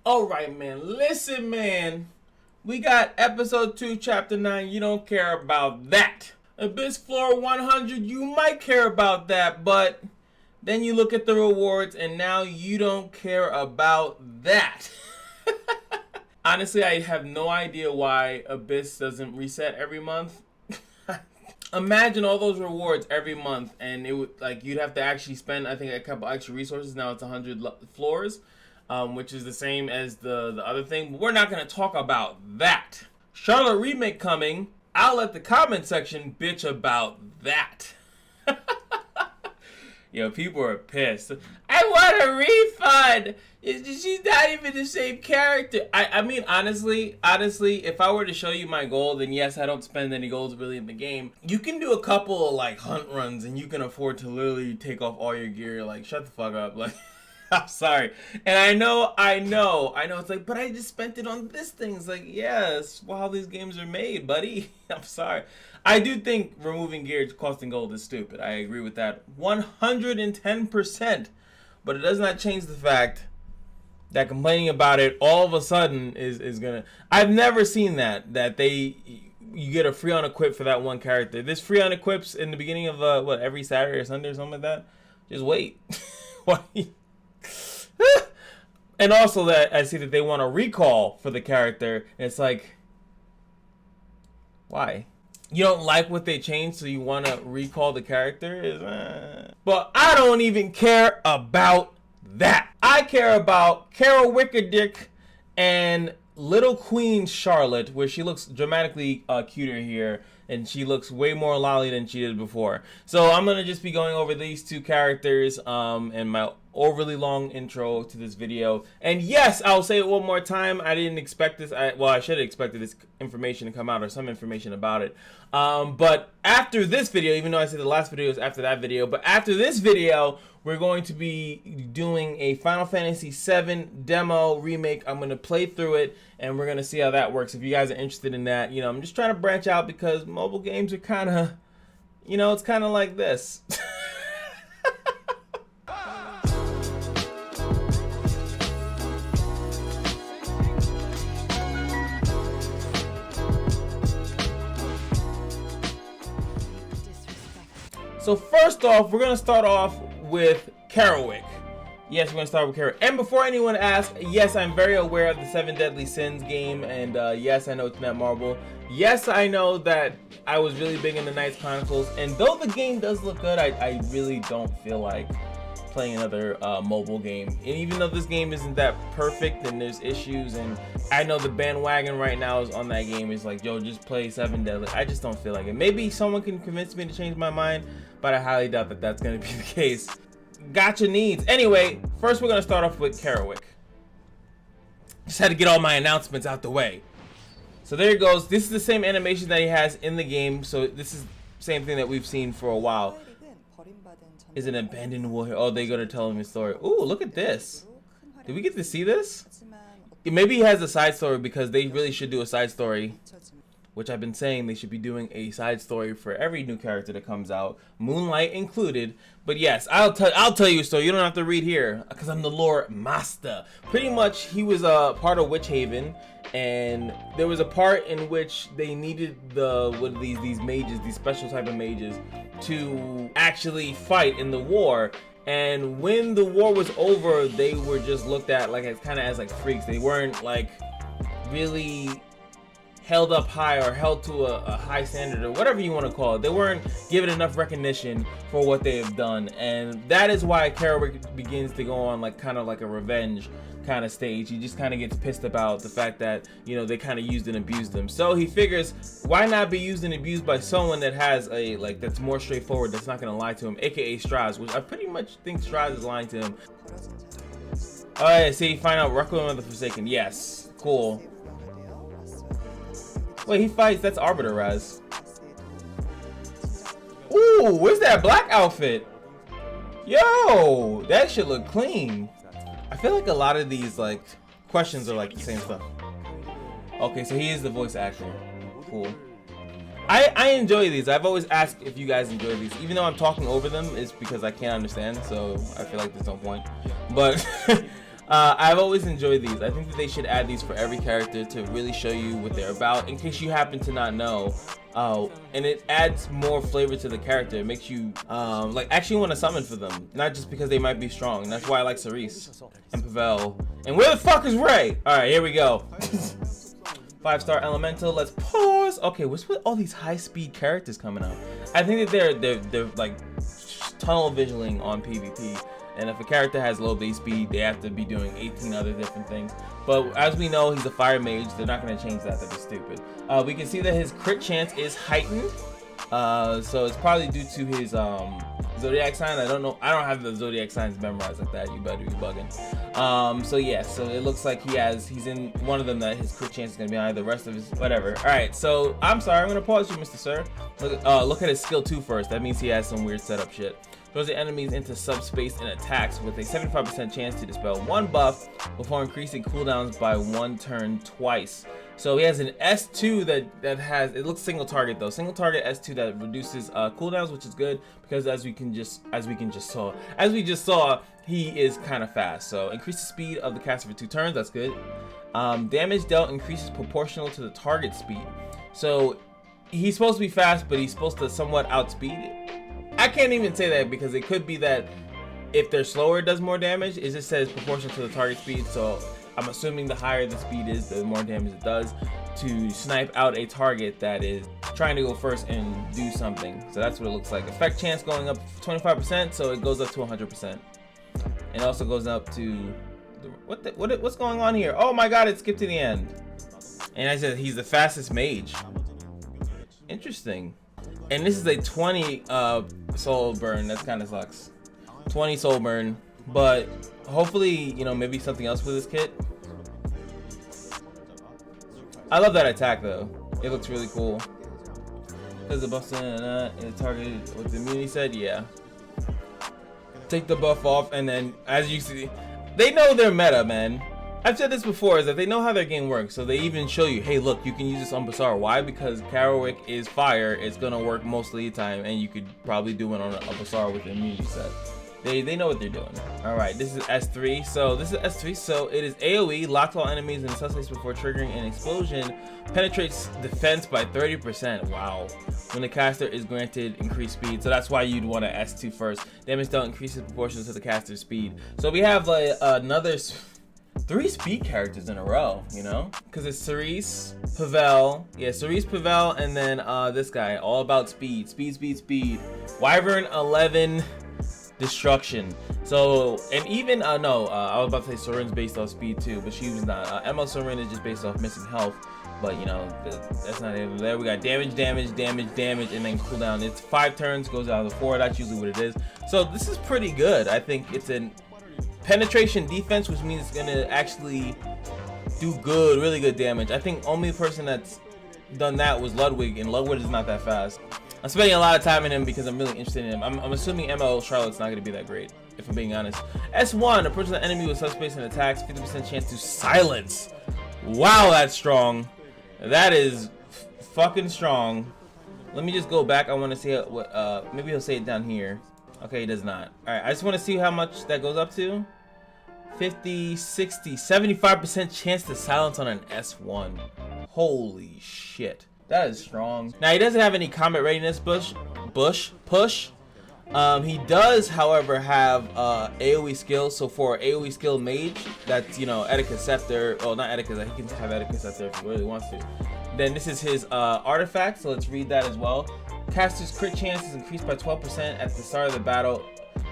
Alright, man. Listen, man. We got episode 2, chapter 9. You don't care about that. Abyss Floor 100, you might care about that, but then you look at the rewards and now you don't care about that. Honestly, I have no idea why Abyss doesn't reset every month. Imagine all those rewards every month, and it would you'd have to actually spend, I think, a couple extra resources. Now it's 100 floors, which is the same as the other thing. But we're not gonna talk about that. Charlotte remake coming. I'll let the comment section bitch about that. Yo, people are pissed. I want a refund. She's not even the same character. I mean, honestly, if I were to show you my gold, then yes, I don't spend any golds really in the game. You can do a couple of like hunt runs, and you can afford to literally take off all your gear. Like, shut the fuck up. Like, I'm sorry. And I know. It's like, but I just spent it on this thing. It's like, yes, well, how these games are made, buddy. I'm sorry. I do think removing gear costing gold is stupid. I agree with that 110%. But it does not change the fact that complaining about it all of a sudden is gonna. I've never seen that you get a free on equip for that one character. This free on equips in the beginning of every Saturday or Sunday or something like that. Just wait. And also that I see that they want a recall for the character. And it's like, why? You don't like what they changed, so you want to recall the character? But I don't even care about that. I care about Kawerik and Little Queen Charlotte, where she looks dramatically cuter here, and she looks way more lolly than she did before. So I'm gonna just be going over these two characters and my overly long intro to this video. And yes, I'll say it one more time. I didn't expect this. I should have expected this information to come out, or some information about it. But after this video, even though I said the last video was after that video, but after this video, we're going to be doing a Final Fantasy VII demo remake. I'm going to play through it, and we're going to see how that works. If you guys are interested in that, I'm just trying to branch out because mobile games are kind of, it's kind of like this. So first off, we're going to start off with Kawerik. Yes, we're going to start with Kawerik. And before anyone asks, yes, I'm very aware of the 7 Deadly Sins game. And yes, I know it's Netmarble. Yes, I know that I was really big in the Knights Chronicles. And though the game does look good, I really don't feel like playing another mobile game. And even though this game isn't that perfect and there's issues, and I know the bandwagon right now is on that game, is like, yo, just play 7 Deadly. I just don't feel like it. Maybe someone can convince me to change my mind, but I highly doubt that that's going to be the case. Gotcha needs. Anyway, first we're going to start off with Kawerik. Just had to get all my announcements out the way. So there he goes. This is the same animation that he has in the game, so this is the same thing that we've seen for a while. Is an abandoned war here. Oh, they're gonna tell him his story. Ooh, look at this. Did we get to see this? Maybe he has a side story, because they really should do a side story, which I've been saying they should be doing a side story for every new character that comes out, Moonlight included. But yes, I'll tell you a story. You don't have to read here, because I'm the lore master. Pretty much, he was a part of Witch Haven, and there was a part in which they needed these mages, these special type of mages, to actually fight in the war. And when the war was over, they were just looked at like as like freaks. They weren't like really held up high or held to a high standard, or whatever you want to call it. They weren't given enough recognition for what they have done, and that is why Kawerik begins to go on kind of like a revenge kind of stage. He just kind of gets pissed about the fact that they kind of used and abused him. So he figures, why not be used and abused by someone that has a that's more straightforward, that's not gonna lie to him, aka Straz, which I pretty much think Straz is lying to him. Oh yeah, see, find out Requiem of the Forsaken. Yes, cool. Wait, he fights. That's Arbiter Raz. Ooh, where's that black outfit? Yo, that should look clean. I feel like a lot of these questions are the same stuff. Okay, so he is the voice actor. Cool. I enjoy these. I've always asked if you guys enjoy these. Even though I'm talking over them, it's because I can't understand, so I feel like there's no point. But I've always enjoyed these. I think that they should add these for every character to really show you what they're about, in case you happen to not know. And it adds more flavor to the character. It makes you like actually want to summon for them, not just because they might be strong. That's why I like ZEUZ and Pavel. And where the fuck is Ray? All right, here we go. 5-star elemental. Let's pause. Okay, what's with all these high-speed characters coming out? I think that they're like tunnel visioning on PvP. And if a character has low base speed, they have to be doing 18 other different things. But as we know, he's a fire mage. They're not going to change that. That'd be stupid. We can see that his crit chance is heightened. So it's probably due to his zodiac sign. I don't know. I don't have the zodiac signs memorized like that. You better be bugging. So yeah. So it looks like he's in one of them that his crit chance is going to be high. The rest of his whatever. All right. So I'm sorry. I'm going to pause you, Mr. Sir. Look at his skill 2 first. That means he has some weird setup shit. Throws the enemies into subspace and attacks with a 75% chance to dispel 1 buff before increasing cooldowns by 1 turn twice. So he has an S2 that has, it looks single target though, single target S2 that reduces cooldowns, which is good because as we just saw, he is kind of fast. So increase the speed of the caster for 2 turns. That's good. Damage dealt increases proportional to the target speed. So he's supposed to be fast, but he's supposed to somewhat outspeed it. I can't even say that because it could be that if they're slower, it does more damage. It just says proportional to the target speed. So I'm assuming the higher the speed is, the more damage it does to snipe out a target that is trying to go first and do something. So that's what it looks like. Effect chance going up 25%, so it goes up to 100%. And it also goes up to what's going on here? Oh my god, it skipped to the end. And I said he's the fastest mage. Interesting. And this is a 20 soul burn. That kind of sucks. 20 soul burn, but hopefully, you know, maybe something else with this kit. I love that attack though. It looks really cool. Because the buff's in targeted with the immunity said, yeah. Take the buff off, and then as you see, they know their meta, man. I've said this before, is that they know how their game works, so they even show you, hey look, you can use this on Bazaar. Why? Because Kawerik is fire, it's gonna work mostly the time, and you could probably do it on a Bazaar with the immunity set. They know what they're doing. Alright, this is S3. So this is S3, so it is AoE, locks all enemies and suspects before triggering an explosion, penetrates defense by 30%. Wow. When the caster is granted increased speed. So that's why you'd want to S2 first. Damage dealt increases proportional to the caster's speed. So we have like another 3 speed characters in a row, you know? Because it's ZEUZ, Pavel, yeah, ZEUZ, Pavel, and then this guy, all about speed. Speed. Wyvern 11, destruction. So, and even, no, I was about to say Soren's based off speed too, but she was not. ML Soren is just based off missing health, but you know, that's not even there. We got damage, and then cooldown. It's 5 turns, goes out of 4, that's usually what it is. So this is pretty good. I think it's an penetration defense, which means it's gonna actually do good, really good damage. I think only person that's done that was Ludwig, and Ludwig is not that fast. I'm spending a lot of time in him because I'm really interested in him. I'm assuming ML Charlotte's not gonna be that great, if I'm being honest. S1, approach the enemy with subspace and attacks, 50% chance to silence. Wow, that's strong. That is fucking strong. Let me just go back. I want to see what maybe he'll say it down here. Okay, he does not. All right, I just want to see how much that goes up to. 50, 60, 75% chance to silence on an S1. Holy shit. That is strong. Now, he doesn't have any combat readiness push. He does, however, have AoE skills. So for AoE skill mage, that's, you know, Etika Scepter. Well, not Etika, he can have Etika Scepter if he really wants to. Then this is his artifact, so let's read that as well. Caster's crit chance is increased by 12% at the start of the battle.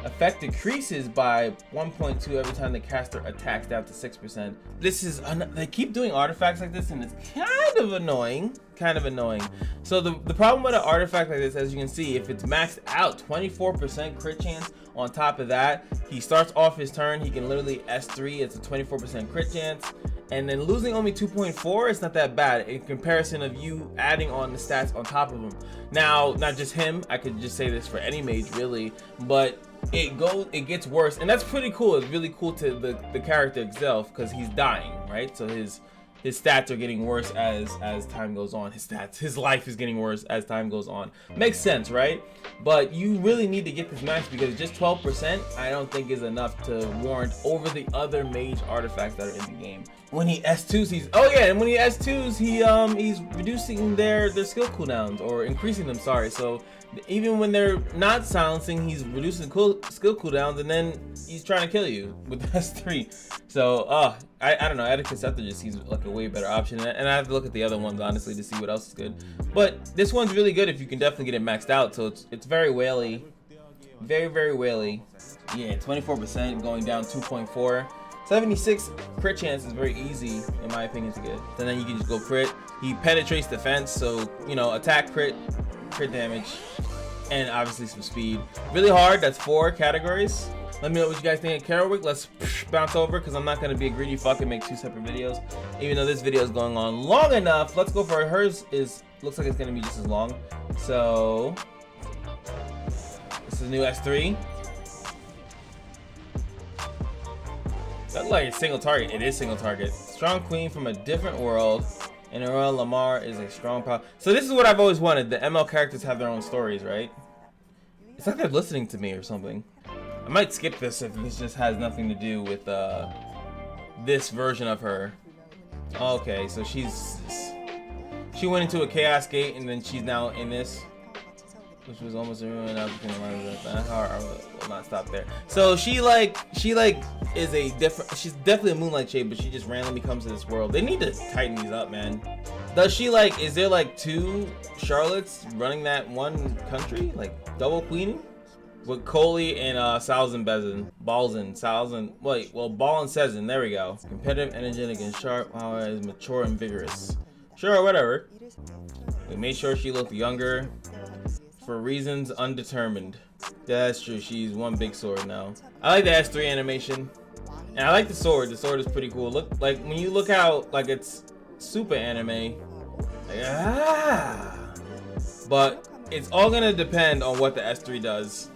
Effect decreases by 1.2 every time the caster attacks, down to 6%. This is, they keep doing artifacts like this and it's kind of annoying. So the problem with an artifact like this, as you can see, if it's maxed out, 24% crit chance. On top of that, he starts off his turn, he can literally S3, it's a 24% crit chance. And then losing only 2.4, it's not that bad in comparison of you adding on the stats on top of him. Now, not just him, I could just say this for any mage really, but it gets worse, and that's pretty cool. It's really cool to the character itself because he's dying, right? So his his stats are getting worse as time goes on. His life is getting worse as time goes on. Makes sense, right? But you really need to get this max because just 12% I don't think is enough to warrant over the other mage artifacts that are in the game. When he S2s, and when he S2s, he's reducing their skill cooldowns, or increasing them, sorry. So even when they're not silencing, he's reducing skill cooldowns, and then he's trying to kill you with S3. So I don't know, Atticus Scepter just seems like a way better option, and I have to look at the other ones honestly to see what else is good. But this one's really good if you can definitely get it maxed out. So it's very whaley, very whaley. Yeah, 24% going down 2.4. 76 crit chance is very easy in my opinion to get. And then you can just go crit. He penetrates defense, so you know, attack, crit damage, and obviously some speed. Really hard. That's 4 categories. Let me know what you guys think of Kawerik. Let's bounce over because I'm not gonna be a greedy fuck and make 2 separate videos. Even though this video is going on long enough, let's go for hers. Looks like it's gonna be just as long. So this is new S3. That's like a single target. It is single target. Strong queen from a different world. And Aurora Lamar is a strong power. So this is what I've always wanted. The ML characters have their own stories, right? It's like they're listening to me or something. I might skip this if this just has nothing to do with this version of her. Okay, so she went into a chaos gate and then she's now in this, which was almost everyone else. I will not stop there. So she is a different. She's definitely a moonlight shade, but she just randomly comes to this world. They need to tighten these up, man. Does she is there like 2 Charlottes running that one country, like double queening? With Coley and Salzin Bezin. Balzin, Salzin. Wait, well, Ball and Sezin. There we go. Competitive, energetic, and sharp. Power is mature and vigorous. Sure, whatever. We made sure she looked younger for reasons undetermined. That's true. She's one big sword now. I like the S3 animation, and I like the sword. The sword is pretty cool. Look, like when you look out, like it's super anime. But it's all gonna depend on what the S3 does.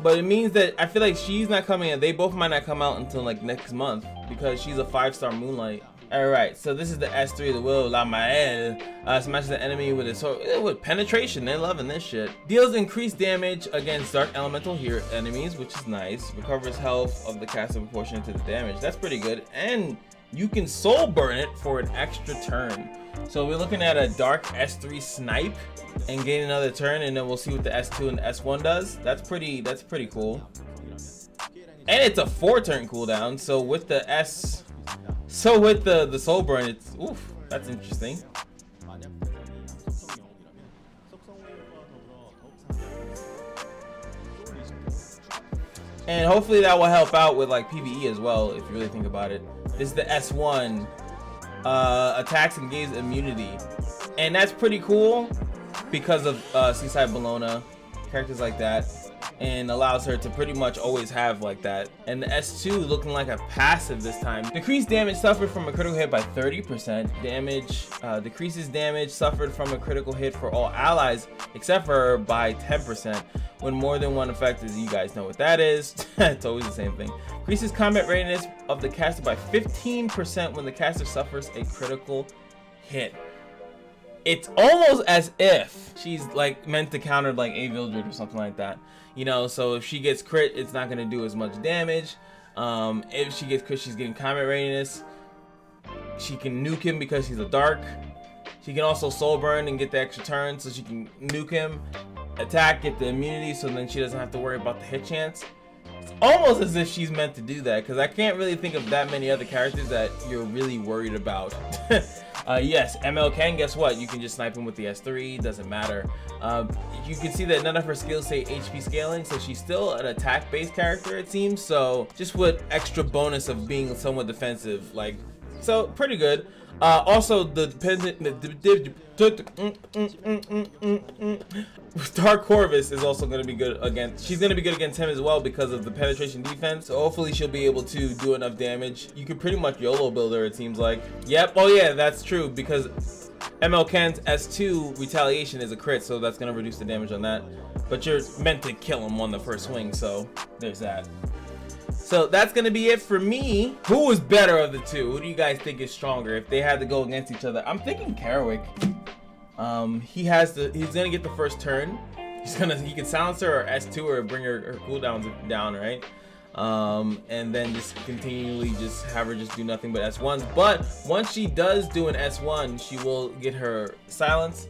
But it means that I feel like she's not coming in. They both might not come out until like next month because she's a 5-star moonlight. Alright, so this is the S3, the Will La Mael. Smashes the enemy with a sword. With penetration, they're loving this shit. Deals increased damage against dark elemental here enemies, which is nice. Recovers health of the caster proportionate to the damage. That's pretty good. And you can soul burn it for an extra turn. So we're looking at a dark S3 snipe and gain another turn, and then we'll see what the S2 and the S1 does. That's pretty cool. And it's a 4-turn cooldown. So with the the soul burn, it's that's interesting. And hopefully that will help out with like PvE as well, if you really think about it. This is the S1. Attacks and gains immunity, and that's pretty cool because of Seaside Bologna, characters like that, and allows her to pretty much always have like that. And the S2 looking like a passive this time. Decreased damage suffered from a critical hit by 30%. Damage decreases damage suffered from a critical hit for all allies except for her by 10%. When more than one effect is, you guys know what that is. It's always the same thing. Increases combat readiness of the caster by 15% when the caster suffers a critical hit. It's almost as if she's like meant to counter like a Vildred or something like that, you know. So if she gets crit, it's not gonna do as much damage. If she gets crit, she's getting combat readiness. She can nuke him because he's a dark. She can also soul burn and get the extra turn, so she can nuke him, attack, get the immunity, so then she doesn't have to worry about the hit chance. It's almost as if she's meant to do that, because I can't really think of that many other characters that you're really worried about. Yes, ML can, guess what? You can just snipe him with the S3, doesn't matter. You can see that none of her skills say HP scaling, so she's still an attack-based character, it seems. So just with extra bonus of being somewhat defensive, like, so pretty good. Also, the Dark Corvus is also going to be good against. She's going to be good against him as well because of the penetration defense. So hopefully she'll be able to do enough damage. You could pretty much YOLO build her, it seems like. Yep. Oh yeah, that's true because ML Ken's S2 retaliation is a crit, so that's going to reduce the damage on that. But you're meant to kill him on the first swing, so there's that. So that's gonna be it for me. Who is better of the two? Who do you guys think is stronger if they had to go against each other? I'm thinking Kawerik. He's gonna get the first turn. He can silence her or S2 or bring her cooldowns down, right? And then just continually just have her just do nothing but S1s. But once she does do an S1, she will get her silence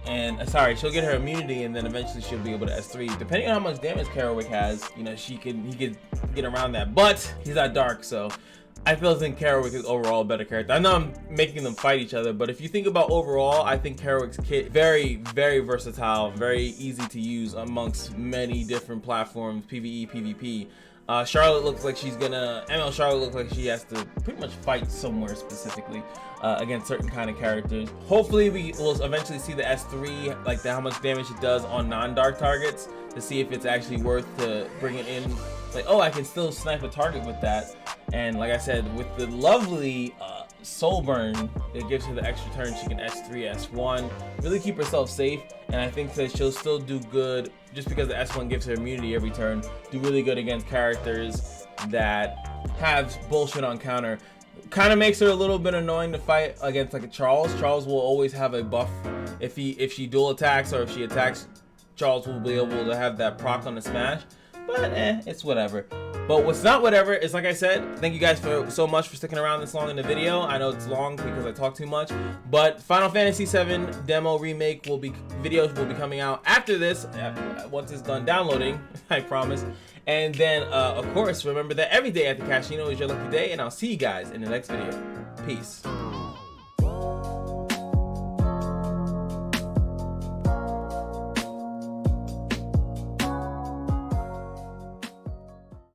and she'll get her immunity, and then eventually she'll be able to S3. Depending on how much damage Kawerik has, you know, he could get around that. But he's not dark, so I feel as if Kawerik is overall a better character. I know I'm making them fight each other, but if you think about overall, I think Kawerik's kit very, very versatile, very easy to use amongst many different platforms, PvE, PvP. Charlotte looks like ML Charlotte looks like she has to pretty much fight somewhere specifically against certain kind of characters. Hopefully we will eventually see the S3, like how much damage it does on non-dark targets, to see if it's actually worth to bring it in. Like, oh, I can still snipe a target with that. And like I said, with the lovely soul burn, it gives her the extra turn. She can S3, S1, really keep herself safe. And I think that she'll still do good, just because the S1 gives her immunity every turn, do really good against characters that have bullshit on counter. Kind of makes her a little bit annoying to fight against, like a Charles. Charles will always have a buff if she dual attacks, or if she attacks, Charles will be able to have that proc on the smash. But it's whatever. But what's not whatever is, like I said, thank you guys so much for sticking around this long in the video. I know it's long because I talk too much, but Final Fantasy VII demo remake videos will be coming out after this, once it's done downloading, I promise. And then, of course, remember that every day at the Kashino is your lucky day, and I'll see you guys in the next video. Peace.